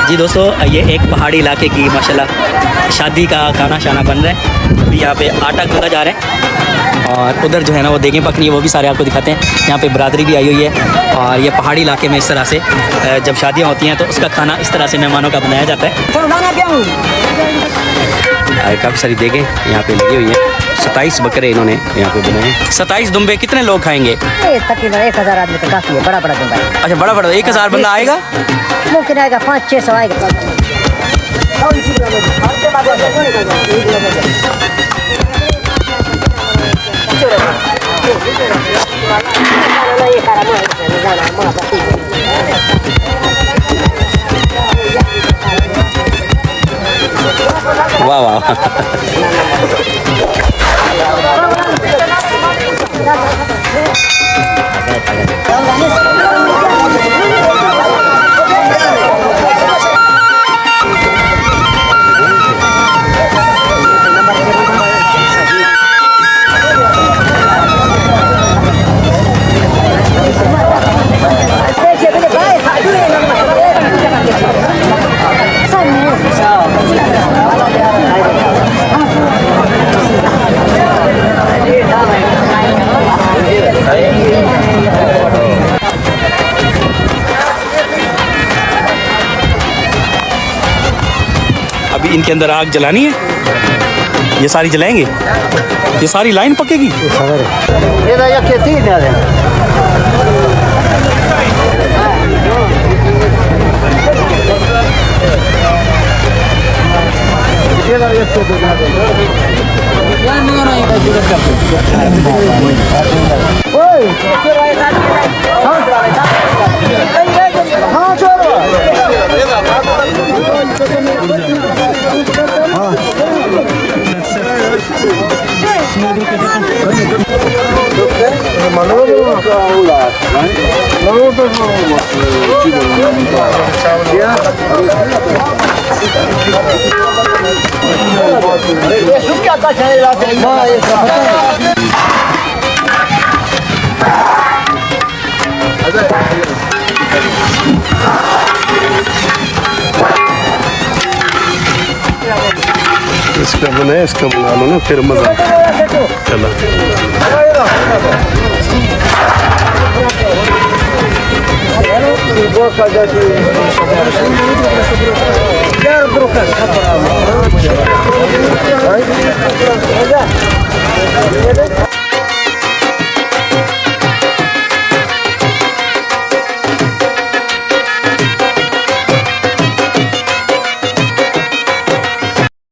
जी दोस्तों, ये एक पहाड़ी इलाके की माशाल्लाह शादी का खाना शाना बन रहा है। अभी यहाँ पे आटा गूंदा जा रहा है और उधर जो है ना वो देखें पकनी है, वो भी सारे आपको दिखाते हैं। यहाँ पे बरादरी भी आई हुई है और ये पहाड़ी इलाके में इस तरह से जब शादियाँ होती हैं तो उसका खाना इस तरह से मेहमानों का बनाया जाता है। काफ़ी सारी देखें यहाँ पे लगी हुई हैं। 27 बकरे इन्होंने यहाँ पे बनाए हैं। 27 दुम्बे कितने लोग खाएंगे? 1000 आदमी तो काफी है, बड़ा बड़ा दुम्बा है। अच्छा, बड़ा बड़ा 1000 बंदा आएगा? मुमकिन आएगा 500-600 आएगा। वाह वाह अभी इनके अंदर आग जलानी है, ये सारी जलाएंगे, ये सारी लाइन पकेगी। इसका बना लो ना, फिर मजा चला। Gel,